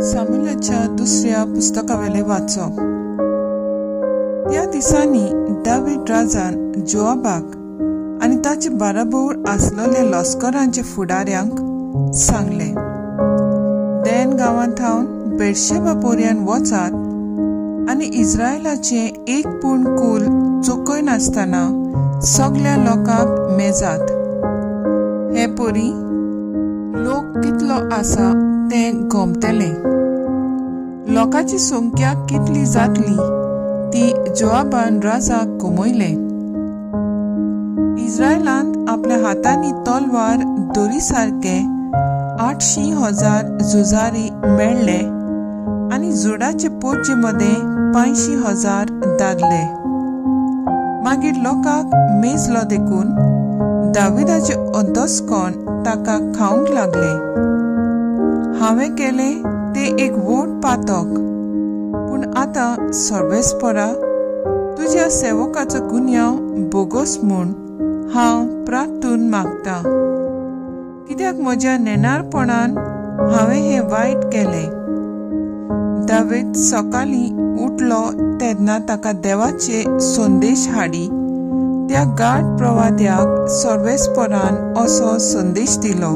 सामुएलाच्या दुसऱ्या पुस्तकावेले वाचप. त्या दिसांनी दावीद राजान जोआबाक आनी ताचे बाराबोर आसलेल्या लस्करांचे फुडाऱ्यांक सांगले, देन गांवांत हांव बेर्शेबा पर्यंत वचात आनी इस्रायलाचे एक पूर्ण कुल चुकय नासतना सगळ्या लोकांक मेजात. हे परी लोक कितलो आसा ते गमतले. लोकांची संख्या कितली जातली ती जोआबान राजाक घुमयले. इस्रायलांत आपल्या हातांनी तलवार दोरी सारखे 800,000 झुजारी मेळ्ळे आनी जुडाचे पोरजे मध्ये 85,000 दादले. मागीर लोकांक मेजलो देखून दाविदाचे अधस्कोण ताका खावंक लागले. हांवें केले ते एक व्हड पातक, पूण आतां सर्वेस्परा तुज्या सेवकाचो गुन्यांव बोगस म्हूण हांव प्रार्थून मागतां, कित्याक म्हज्या नेणारपणान हांवें हे वायट केले. दावीद सकाळीं उठलो तेन्ना ताका देवाचे संदेश हाडी त्या गाढ प्रवाद्याक सर्वेस्परान असो संदेश दिलो,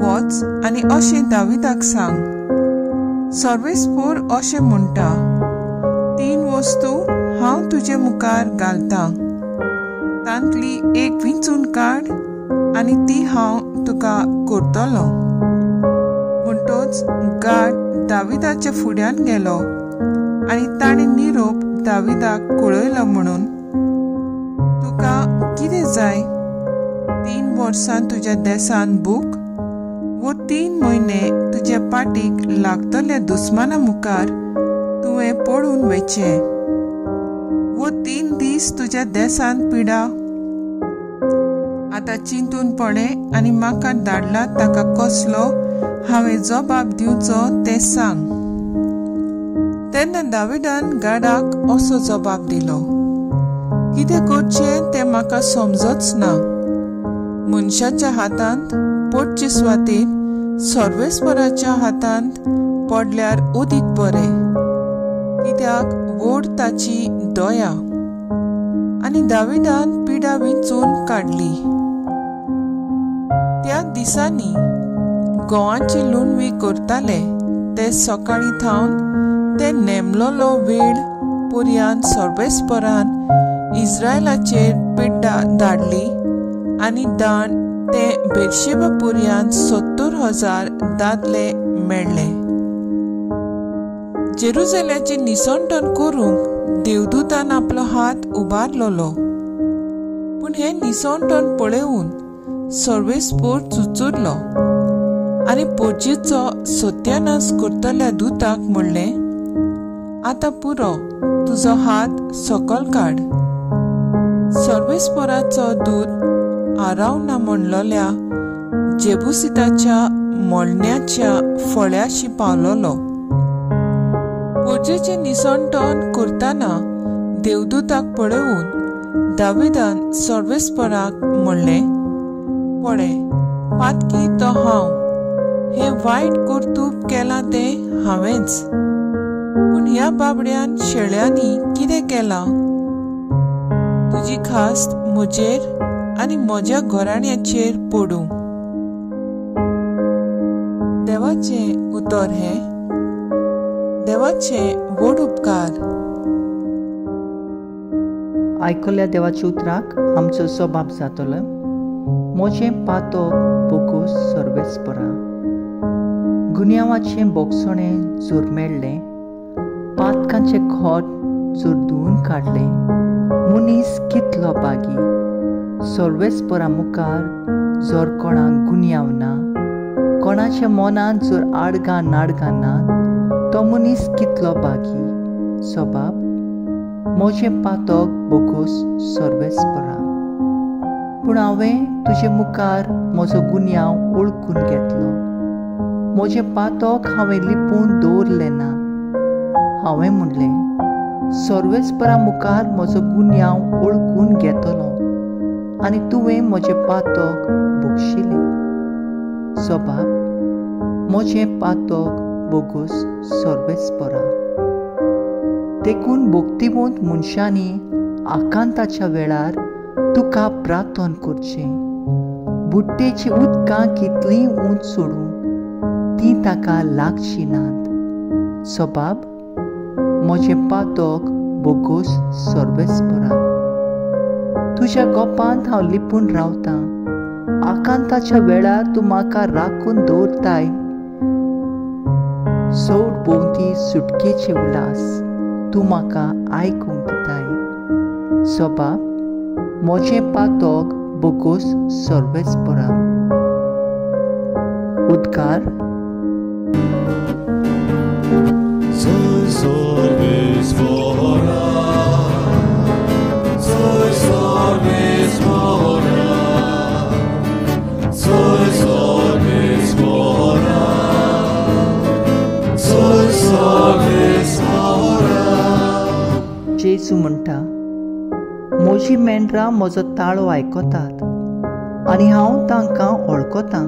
वच आनी अशें दाविदाक सांग. सर्वेस्पर अशें म्हणटा, 3 वस्तू हांव तुजे मुखार घालतां, तांतली एक विंचून काड आनी ती हांव तुका करतलो. म्हणटच गाड दाविदाच्या फुड्यान गेलो आनी ताणें निरोप दाविदाक कळयलो म्हणून, तुका कितें जाय? 3 वर्सां तुज्या देसान बूक वो 3 म्हयने तुज्या पाटीक लागतल्या दुस्माना मुखार तुवें पडून वयचें. वो 3 दीस तुज्या देसान पिडा. आतां चिंतून पडे आनी म्हाका धाडला ताका कसलो हांवें जबाब दिवचो तें सांग. तेन्ना दाविदान गाडाक असो जबाब दिलो, कितें करचें तें म्हाका समजच ना. मनशाच्या हातांत पडचे सुवातेर सर्वेस्पराच्या हातांत पडल्यार अदीक बरें, कित्याक व्हड ताची दया. आनी दाविदान पिडा विंचून काडली. त्या दिसांनी गोवांची लुणवी करताले ते सकाळी थावन ते नेमलोलो वेळ पर्यंत सर्वेस्परान इस्रायलाचेर पिड्डा धाडली आनी दाण ते बेर्शेबा पर्यंत 70,000 दादले मेळ्ळे. जेरुसलेमाची निसंटण करूंक देवदूतान आपलो हात उबारलोलो, पूण हे निसंटण पळेवून सर्वेस्पर चुचुरलो आनी पोरजेचो सत्यानाश करतल्या दूताक म्हणलें, आतां पुरो तुजो हात सकल काड. सर्वेस्पराचो दूत आरावना म्हणलोल्या जेबुसिताच्या मळण्याच्या फळ्याशी पावलोलो. पोरजेचे निसंटण करतना देवदूताक पळेवून दाविदान सर्वेस्पराक म्हणलें, पळय पातकी तो हांव. हे वायट कर्तूब केलां तें हांवेंच, पूण ह्या बाबड्यान शेळ्यांनी कितें केलां? तुजी खास्त म्हजेर आनी म्हज्या घराण्याचेर पडूं. देवाचें उतर हे देवाचे व्हड उपकार. आयकल्या देवाच्या उतराक आमचो जबाब जातलो. म्हजें पातक बोगूस सर्वेस्परा. गुन्यांवाचें बोगसणें जोर मेळ्ळें, पातकांचे खोट जोर धुवन काडले. मनीस कितलो बागी. सर्वेस्परा मुखार जोर कोणाक गुन्यांव ना, कोणाच्या मनांत जोर आडगां नाडगां ना, तो मनीस कितलो बागी. जबाब, म्हजें पातक बोगूस सर्वेस्परा. पूण हांवें तुजे मुखार म्हजो गुन्यांव ओळखून घेतलो. म्हजें पातक हांवें लिपून दवरलें ना. हांवें म्हणलें, सर्वेस्परा मुखार म्हजो गुन्यांव ओळखून घेतलो आनी तुवें म्हजें पातक बक्षिलें. जबाब, म्हजें पातक बोगूस सर्वेस्परा. देखून भक्तिमंत मनशांनी आकांताच्या वेळार तुका प्रार्थना करचें. बुड्डेची उदकां कितलीं उंच सोडूं ती ताका लागची नात. सोबाब म्हजें पातोक बोगूस सर्वेस्परा. तुज्या गोपांत हांव लिपून रावतां. आकांताच्या वेळार तूं म्हाका राखून दवरताय. सोड भोंवती सुटकेचे उलास तूं म्हाका आयकूंक दिताय. सोबाब म्हजें पातोक बोगूस सर्वेस्परा. उद्गार. जेजू म्हणटा, म्हजी मेंढरां म्हजो ताळो आयकतात आनी हांव तांकां वळखतां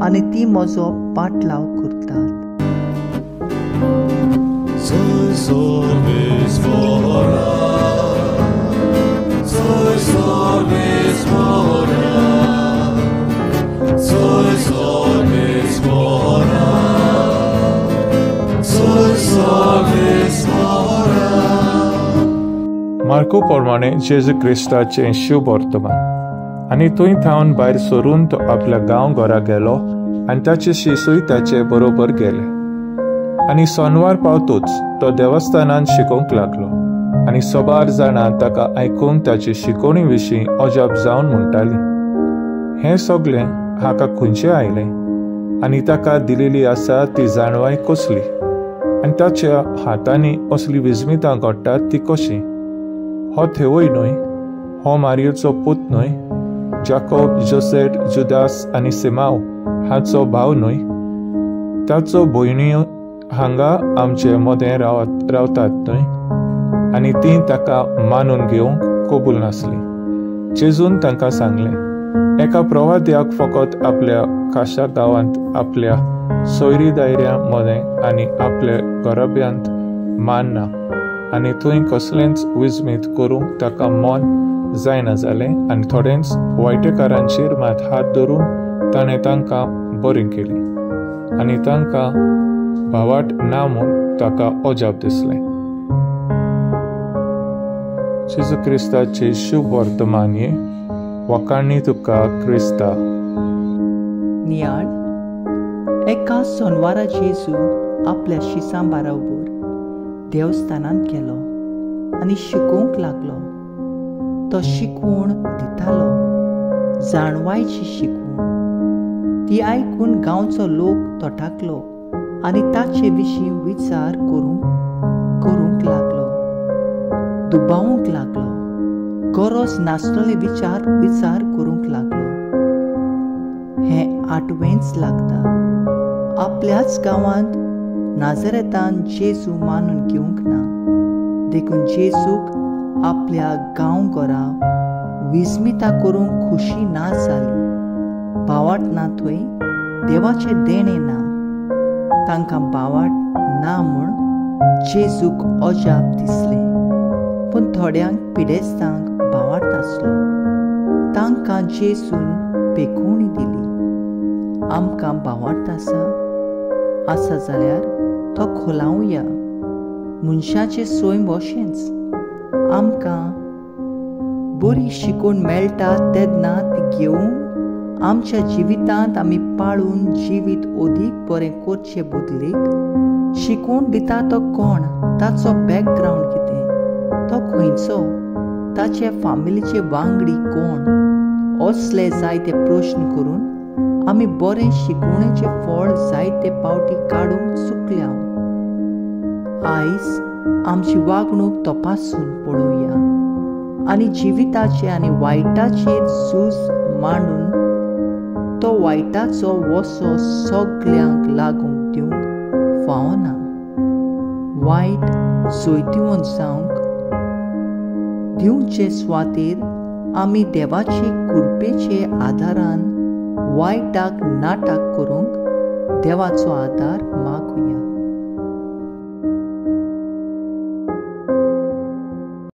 आनी ती म्हजो पाटलाव करतात. मार्को प्रमाणे जेजू क्रिस्ताचें शुभ वर्तमान. आनी थंय थावन भायर सरून तो आपल्या गांव घरा गेलो आनी ताचे शिसूय ताचे बरोबर गेले. आनी सोनवार पावतूच तो देवस्थानांत शिकोवंक लागलो. आनी सोबार जाणां ताका आयकून ताचे शिकोवणी विशीं अजाप जावन म्हणटालीं, हें सगळें हाका खंयचें आयलें आनी ताका दिलेली आसा ती जाणवाय कसली, आनी ताच्या हातांनी असली विजमितां घडटात ती कशी. हो थेवय न्हय, हो मारयेचो पूत न्हय, जाकोब, जोसेफ, जुदास आनी सिमाव हाचो भाव न्हय. ताचो भयण्यो हांगा आमचे मदें रावतात न्हय. आनी ती ताका मानून घेवंक कबूल नासली. जेजून तांकां सांगलें, एका प्रवाद्याक फकत आपल्या खाशा गांवांत आपल्या सोयरी दायऱ्यां मदें आनी आपल्या घराब्यांत मान ना आनी थंय कसलेंच विजमीत करूंक ताका मन जायना जालें. आनी थोडेंच वायटेकारांचेर मात हात धरून ताणें तांकां बरीं केलीं आनी तांकां भावाट ना म्हूण ताका अजाप दिसलें. जेजू क्रिस्ताचे शुभ वर्तमानये. वखाणी तुका क्रिस्ता. नियाळ. एका सोनवारा जेजू आपल्या शिसां बाराबर देवस्थानांत गेलो आनी शिकोवंक लागलो. तो शिकवण दितालो, जाणवायची शिकवण. ती आयकून गांवचो लोक तोटाकलो आनी ताचे विशीं विचार करूंक लागलो, दुबावूंक लागलो, गरज नासतले विचार करूंक लागलो. हें आठवेंच लागता. आपल्याच गांवांत नाजरेतान जेजू मानून घेवंक ना. देखून जेजूक आपल्या गांवघरा विस्मिता करूंक खुशी ना जाली. भावाट ना थंय, देवाचे देणे ना. तांकां भावाट ना म्हूण जेजूक अजाप दिसलें. पूण थोड्यांक पिडेस्तांक भावाट आसलो. तांकां जेजून पेखवणी दिली. आमकां भावाट आसा जाल्यार तो खोलावया. मनशाचे सोय भशेंच आमकां बरी शिकवण मेळटा तेन्ना ती घेवन आमच्या जिवितांत आमी पाळून जिवीत अदीक बरें करचे बदलेक शिकवण दिता तो कोण, ताचो बॅकग्रावंड कितें, तो खंयचो, ताचे फामिलीचे वांगडी कोण, असले जायते प्रश्न करून आमी बरें शिकवणेचें फळ जायते पावटी काडूंक चुकल्या. आयज आमची वागणूक तपासून पळोवया आनी जिविताचे आनी वायटाचेर झूज मांडून तो वायटाचो वसो सगळ्यांक लागूंक दिवंक फावना. वायट जैतिवंत जावंक दिवचे सुवातेर आमी देवाचे कृपेचे आदारान वायटाक नाटाक करूंक देवाचो आदार